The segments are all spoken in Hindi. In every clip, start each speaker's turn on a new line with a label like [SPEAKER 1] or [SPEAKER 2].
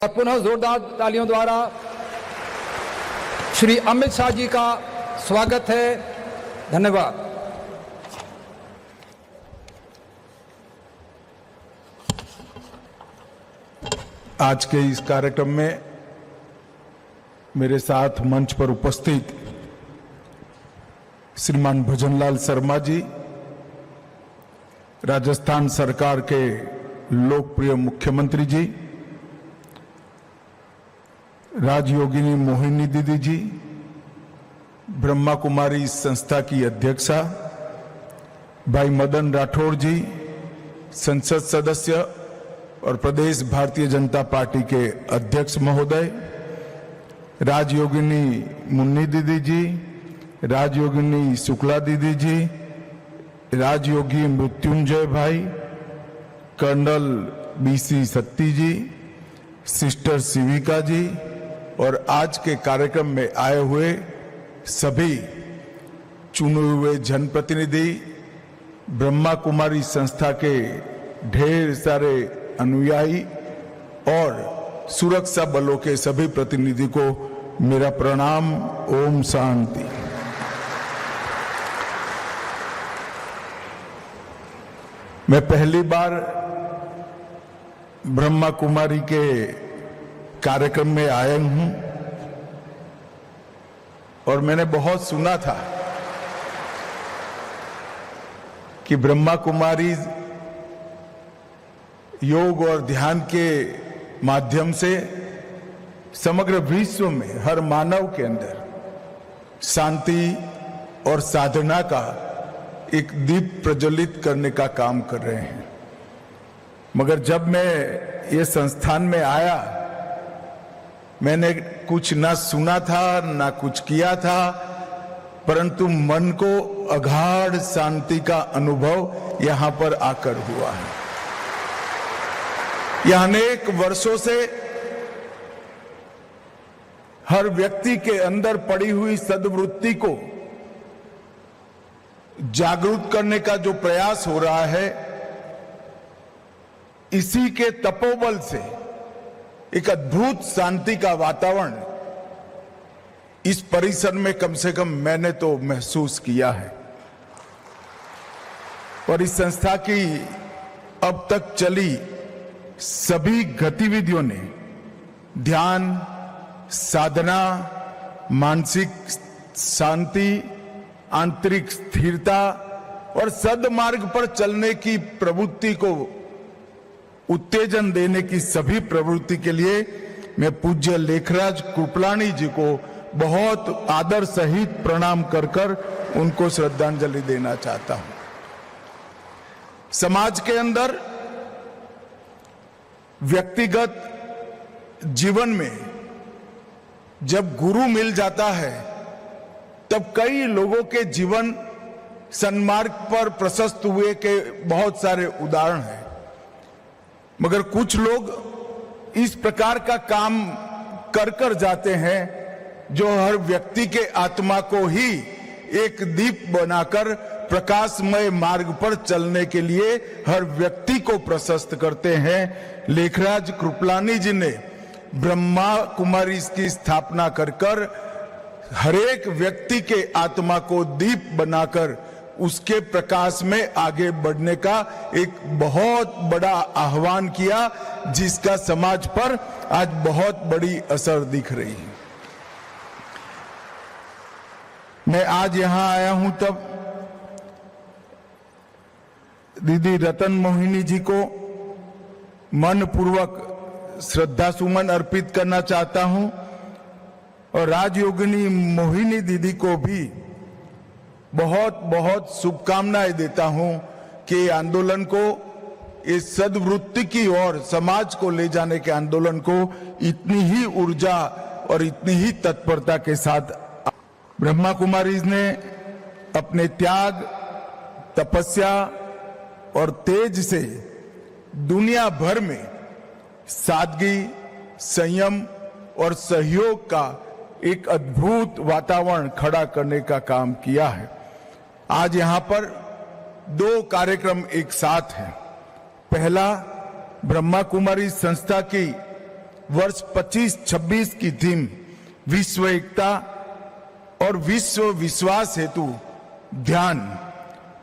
[SPEAKER 1] और पुनः जोरदार तालियों द्वारा श्री अमित शाह जी का स्वागत है। धन्यवाद।
[SPEAKER 2] आज के इस कार्यक्रम में मेरे साथ मंच पर उपस्थित श्रीमान भजनलाल शर्मा जी, राजस्थान सरकार के लोकप्रिय मुख्यमंत्री जी, राजयोगिनी मोहिनी दीदी जी, ब्रह्मा कुमारी संस्था की अध्यक्षा भाई मदन राठौड़ जी, संसद सदस्य और प्रदेश भारतीय जनता पार्टी के अध्यक्ष महोदय, राजयोगिनी मुन्नी दीदी जी, राजयोगिनी शुक्ला दीदी जी, राजयोगी मृत्युंजय भाई, कर्नल बीसी सत्ती जी, सिस्टर शिविका जी और आज के कार्यक्रम में आए हुए सभी चुने हुए जनप्रतिनिधि, ब्रह्मा कुमारी संस्था के ढेर सारे अनुयायी और सुरक्षा बलों के सभी प्रतिनिधि को मेरा प्रणाम। ओम शांति। मैं पहली बार ब्रह्मा कुमारी के कार्यक्रम में आया हूं और मैंने बहुत सुना था कि ब्रह्मा कुमारी योग और ध्यान के माध्यम से समग्र विश्व में हर मानव के अंदर शांति और साधना का एक दीप प्रज्वलित करने का काम कर रहे हैं। मगर जब मैं ये संस्थान में आया, मैंने कुछ ना सुना था ना कुछ किया था, परंतु मन को अगाध शांति का अनुभव यहां पर आकर हुआ है। यह अनेक वर्षों से हर व्यक्ति के अंदर पड़ी हुई सद्वृत्ति को जागरूक करने का जो प्रयास हो रहा है, इसी के तपोबल से एक अद्भुत शांति का वातावरण इस परिसर में कम से कम मैंने तो महसूस किया है। और इस संस्था की अब तक चली सभी गतिविधियों ने ध्यान, साधना, मानसिक शांति, आंतरिक स्थिरता और सद्मार्ग पर चलने की प्रवृत्ति को उत्तेजन देने की सभी प्रवृत्ति के लिए मैं पूज्य लेखराज कृपलानी जी को बहुत आदर सहित प्रणाम कर कर उनको श्रद्धांजलि देना चाहता हूं। समाज के अंदर व्यक्तिगत जीवन में जब गुरु मिल जाता है, तब कई लोगों के जीवन सन्मार्ग पर प्रशस्त हुए के बहुत सारे उदाहरण हैं। मगर कुछ लोग इस प्रकार का काम कर कर जाते हैं जो हर व्यक्ति के आत्मा को ही एक दीप बनाकर प्रकाशमय मार्ग पर चलने के लिए हर व्यक्ति को प्रशस्त करते हैं। लेखराज कृपलानी जी ने ब्रह्मा कुमारी की स्थापना कर कर हरेक व्यक्ति के आत्मा को दीप बनाकर उसके प्रकाश में आगे बढ़ने का एक बहुत बड़ा आह्वान किया, जिसका समाज पर आज बहुत बड़ी असर दिख रही है। मैं आज यहां आया हूं तब दीदी रतन मोहिनी जी को मनपूर्वक श्रद्धा सुमन अर्पित करना चाहता हूं और राजयोगिनी मोहिनी दीदी को भी बहुत बहुत शुभकामनाएं देता हूं कि आंदोलन को इस सद्वृत्ति की ओर समाज को ले जाने के आंदोलन को इतनी ही ऊर्जा और इतनी ही तत्परता के साथ ब्रह्मा कुमारीज ने अपने त्याग, तपस्या और तेज से दुनिया भर में सादगी, संयम और सहयोग का एक अद्भुत वातावरण खड़ा करने का काम किया है। आज यहां पर दो कार्यक्रम एक साथ हैं। पहला ब्रह्मा कुमारी संस्था की वर्ष 25-26 की थीम विश्व एकता और विश्व विश्वास हेतु ध्यान,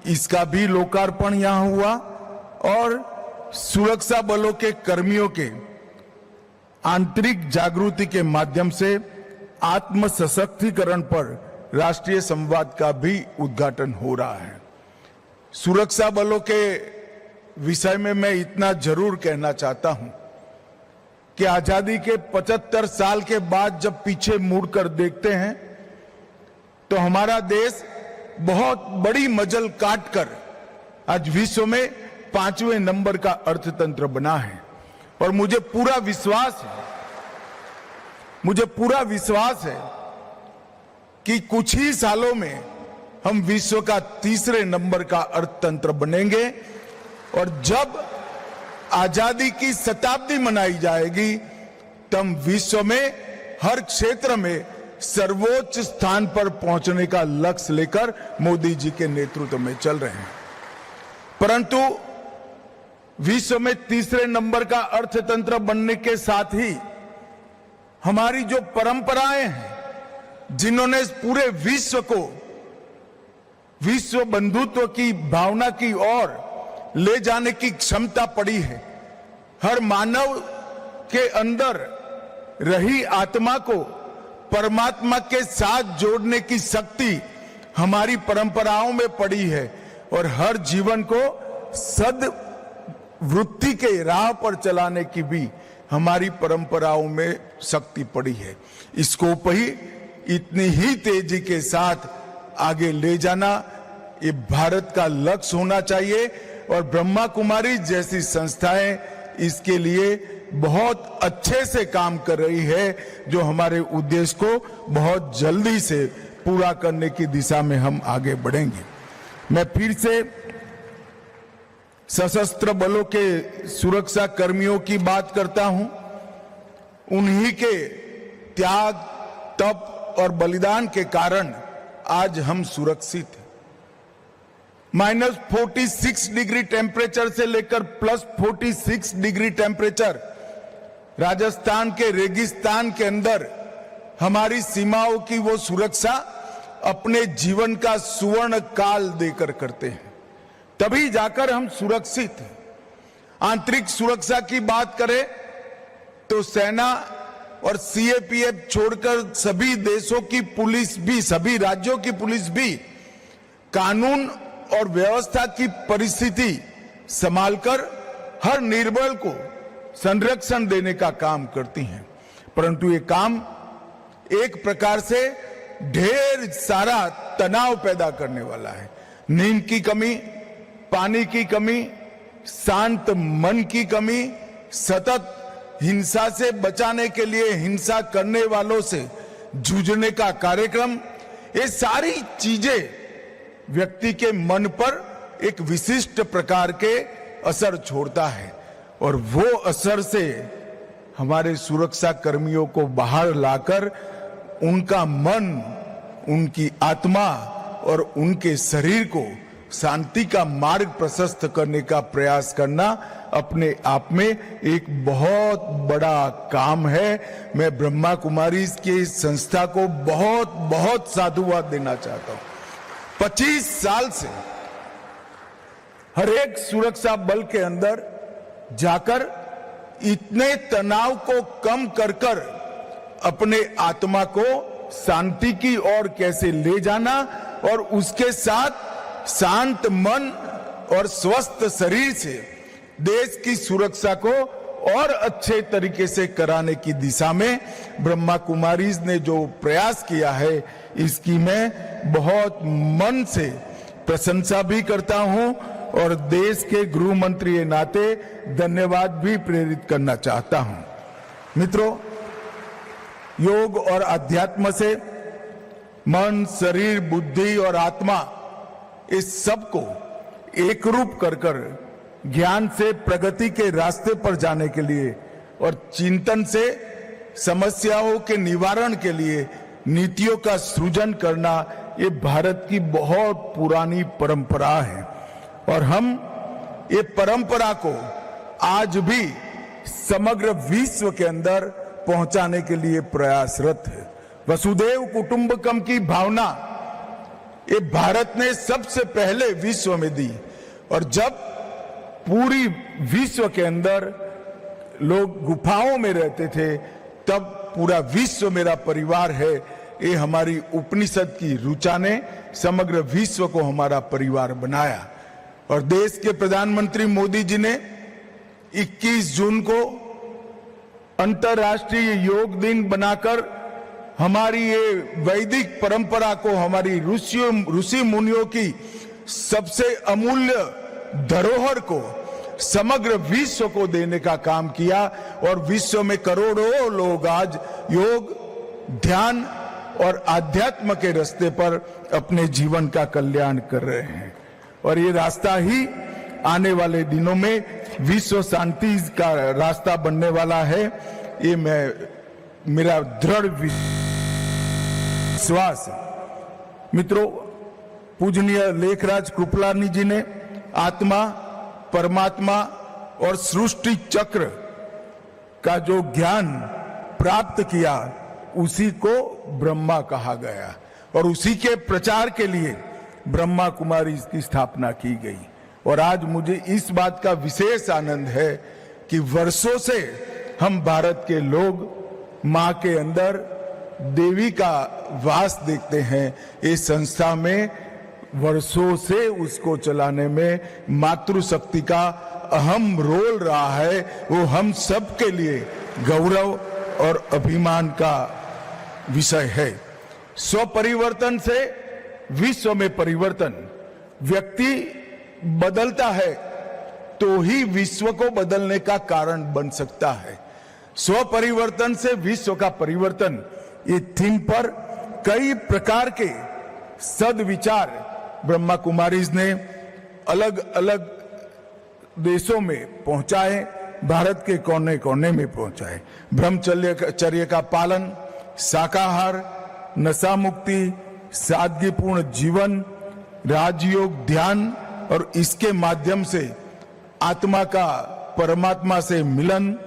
[SPEAKER 2] इसका भी लोकार्पण यहां हुआ और सुरक्षा बलों के कर्मियों के आंतरिक जागृति के माध्यम से आत्म सशक्तिकरण पर राष्ट्रीय संवाद का भी उद्घाटन हो रहा है। सुरक्षा बलों के विषय में मैं इतना जरूर कहना चाहता हूं कि आजादी के 75 साल के बाद जब पीछे मुड़कर देखते हैं तो हमारा देश बहुत बड़ी मजल काटकर आज विश्व में 5वें नंबर का अर्थतंत्र बना है। और मुझे पूरा विश्वास है कि कुछ ही सालों में हम विश्व का 3रे नंबर का अर्थतंत्र बनेंगे और जब आजादी की शताब्दी मनाई जाएगी तब विश्व में हर क्षेत्र में सर्वोच्च स्थान पर पहुंचने का लक्ष्य लेकर मोदी जी के नेतृत्व में चल रहे हैं। परंतु विश्व में 3रे नंबर का अर्थतंत्र बनने के साथ ही हमारी जो परंपराएं हैं, जिन्होंने पूरे विश्व को विश्व बंधुत्व की भावना की ओर ले जाने की क्षमता पड़ी है, हर मानव के अंदर रही आत्मा को परमात्मा के साथ जोड़ने की शक्ति हमारी परंपराओं में पड़ी है और हर जीवन को सद्वृत्ति के राह पर चलाने की भी हमारी परंपराओं में शक्ति पड़ी है। इसको ही इतनी ही तेजी के साथ आगे ले जाना ये भारत का लक्ष्य होना चाहिए और ब्रह्मा कुमारी जैसी संस्थाएं इसके लिए बहुत अच्छे से काम कर रही है, जो हमारे उद्देश्य को बहुत जल्दी से पूरा करने की दिशा में हम आगे बढ़ेंगे। मैं फिर से सशस्त्र बलों के सुरक्षा कर्मियों की बात करता हूं। उन्हीं के त्याग, तप और बलिदान के कारण आज हम सुरक्षित हैं। -46 डिग्री टेम्परेचर से लेकर +46 डिग्री टेम्परेचर राजस्थान के रेगिस्तान के अंदर हमारी सीमाओं की वो सुरक्षा अपने जीवन का सुवर्ण काल देकर करते हैं, तभी जाकर हम सुरक्षित हैं। आंतरिक सुरक्षा की बात करें तो सेना और सीएपीएफ छोड़कर सभी देशों की पुलिस भी, सभी राज्यों की पुलिस भी कानून और व्यवस्था की परिस्थिति संभालकर हर निर्बल को संरक्षण देने का काम करती हैं। परंतु ये काम एक प्रकार से ढेर सारा तनाव पैदा करने वाला है। नींद की कमी, पानी की कमी, शांत मन की कमी, सतत हिंसा से बचाने के लिए हिंसा करने वालों से जूझने का कार्यक्रम, ये सारी चीजें व्यक्ति के मन पर एक विशिष्ट प्रकार के असर छोड़ता है और वो असर से हमारे सुरक्षा कर्मियों को बाहर लाकर उनका मन, उनकी आत्मा और उनके शरीर को शांति का मार्ग प्रशस्त करने का प्रयास करना अपने आप में एक बहुत बड़ा काम है। मैं ब्रह्मा कुमारी की संस्था को बहुत बहुत साधुवाद देना चाहता हूं। 25 साल से हर एक सुरक्षा बल के अंदर जाकर इतने तनाव को कम कर कर अपने आत्मा को शांति की ओर कैसे ले जाना और उसके साथ शांत मन और स्वस्थ शरीर से देश की सुरक्षा को और अच्छे तरीके से कराने की दिशा में ब्रह्मा कुमारीज ने जो प्रयास किया है, इसकी मैं बहुत मन से प्रशंसा भी करता हूं और देश के गृह मंत्री के नाते धन्यवाद भी प्रेरित करना चाहता हूं। मित्रों, योग और अध्यात्म से मन, शरीर, बुद्धि और आत्मा इस सब को एक रूप कर कर ज्ञान से प्रगति के रास्ते पर जाने के लिए और चिंतन से समस्याओं के निवारण के लिए नीतियों का सृजन करना, ये भारत की बहुत पुरानी परंपरा है और हम ये परंपरा को आज भी समग्र विश्व के अंदर पहुंचाने के लिए प्रयासरत है। वसुधैव कुटुंबकम की भावना ये भारत ने सबसे पहले विश्व में दी, और जब पूरी विश्व के अंदर लोग गुफाओं में रहते थे तब पूरा विश्व मेरा परिवार है, ये हमारी उपनिषद की ऋचा ने समग्र विश्व को हमारा परिवार बनाया। और देश के प्रधानमंत्री मोदी जी ने 21 जून को अंतर्राष्ट्रीय योग दिन बनाकर हमारी ये वैदिक परंपरा को, हमारी ऋषि मुनियों की सबसे अमूल्य धरोहर को समग्र विश्व को देने का काम किया। और विश्व में करोड़ों लोग आज योग, ध्यान और आध्यात्म के रास्ते पर अपने जीवन का कल्याण कर रहे हैं। और ये रास्ता ही आने वाले दिनों में विश्व शांति का रास्ता बनने वाला है, ये मेरा दृढ़ विश्वास है। मित्रों, पूजनीय लेखराज कृपलानी जी ने आत्मा, परमात्मा और सृष्टि चक्र का जो ज्ञान प्राप्त किया उसी को ब्रह्मा कहा गया, और उसी के प्रचार के लिए ब्रह्मा कुमारी की स्थापना की गई। और आज मुझे इस बात का विशेष आनंद है कि वर्षों से हम भारत के लोग मां के अंदर देवी का वास देखते हैं। इस संस्था में वर्षों से उसको चलाने में मातृशक्ति का अहम रोल रहा है। वो हम सब के लिए गौरव और अभिमान का विषय है। स्वपरिवर्तन से विश्व में परिवर्तन। व्यक्ति बदलता है तो ही विश्व को बदलने का कारण बन सकता है। स्वपरिवर्तन से विश्व का परिवर्तन, ये थीम पर कई प्रकार के सदविचार ब्रह्मा कुमारीज ने अलग अलग देशों में पहुंचाए, भारत के कोने कोने में पहुंचाए। ब्रह्मचर्य का पालन, शाकाहार, नशा मुक्ति, सादगीपूर्ण जीवन, राजयोग, ध्यान और इसके माध्यम से आत्मा का परमात्मा से मिलन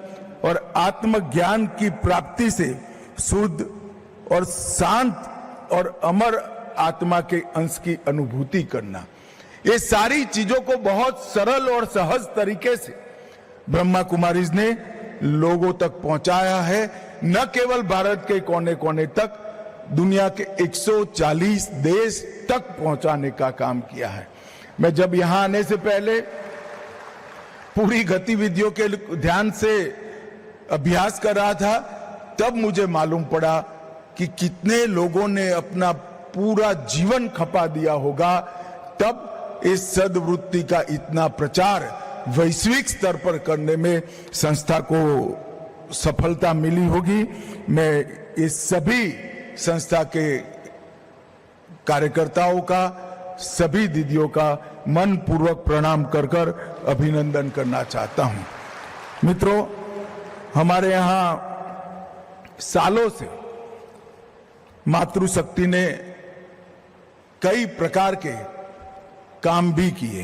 [SPEAKER 2] और आत्मज्ञान की प्राप्ति से शुद्ध और शांत और अमर आत्मा के अंश की अनुभूति करना, ये सारी चीजों को बहुत सरल और सहज तरीके से ब्रह्मा कुमारीज ने लोगों तक पहुंचाया है। न केवल भारत के कोने कोने तक, दुनिया के 140 देश तक पहुंचाने का काम किया है। मैं जब यहां आने से पहले पूरी गतिविधियों के ध्यान से अभ्यास कर रहा था, तब मुझे मालूम पड़ा कि कितने लोगों ने अपना पूरा जीवन खपा दिया होगा, तब इस सद्वृत्ति का इतना प्रचार वैश्विक स्तर पर करने में संस्था को सफलता मिली होगी। मैं इस सभी संस्था के कार्यकर्ताओं का, सभी दीदियों का मन पूर्वक प्रणाम कर कर अभिनंदन करना चाहता हूं। मित्रों, हमारे यहां सालों से मातृशक्ति ने कई प्रकार के काम भी किए।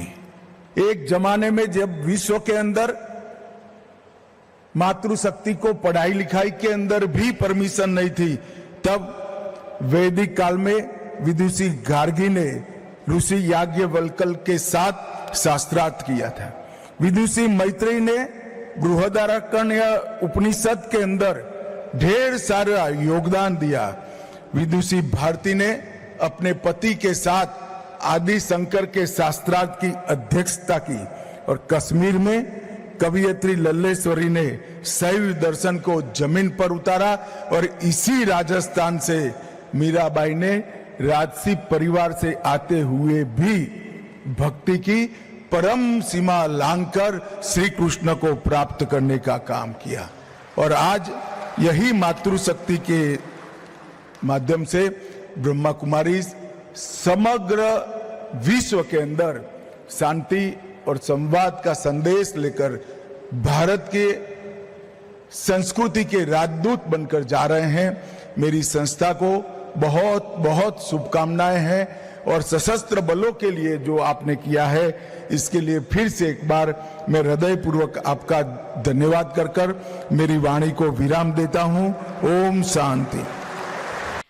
[SPEAKER 2] एक जमाने में जब विश्व के अंदर मातृशक्ति को पढ़ाई लिखाई के अंदर भी परमिशन नहीं थी, तब वैदिक काल में विदुषी गार्गी ने ऋषि याज्ञवल्क्य के साथ शास्त्रार्थ किया था। विदुषी मैत्रेयी ने बृहदारण्यक उपनिषद के अंदर ढेर सारा योगदान दिया। विदुषी भारती ने अपने पति के साथ आदि शंकर के शास्त्रार्थ की अध्यक्षता की, और कश्मीर में कवियत्री लल्लेश्वरी ने शैव दर्शन को जमीन पर उतारा, और इसी राजस्थान से मीराबाई ने राजसी परिवार से आते हुए भी भक्ति की परम सीमा लांघकर श्री कृष्ण को प्राप्त करने का काम किया। और आज यही मातृशक्ति के माध्यम से ब्रह्मा कुमारी समग्र विश्व के अंदर शांति और संवाद का संदेश लेकर भारत के संस्कृति के राजदूत बनकर जा रहे हैं। मेरी संस्था को बहुत बहुत शुभकामनाएं हैं, और सशस्त्र बलों के लिए जो आपने किया है, इसके लिए फिर से एक बार मैं हृदयपूर्वक आपका धन्यवाद कर मेरी वाणी को विराम देता हूं। ओम शांति।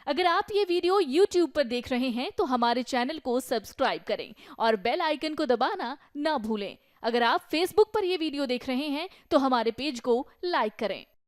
[SPEAKER 3] अगर आप ये वीडियो YouTube पर देख रहे हैं तो हमारे चैनल को सब्सक्राइब करें और बेल आइकन को दबाना ना भूलें। अगर आप Facebook पर ये वीडियो देख रहे हैं तो हमारे पेज को लाइक करें।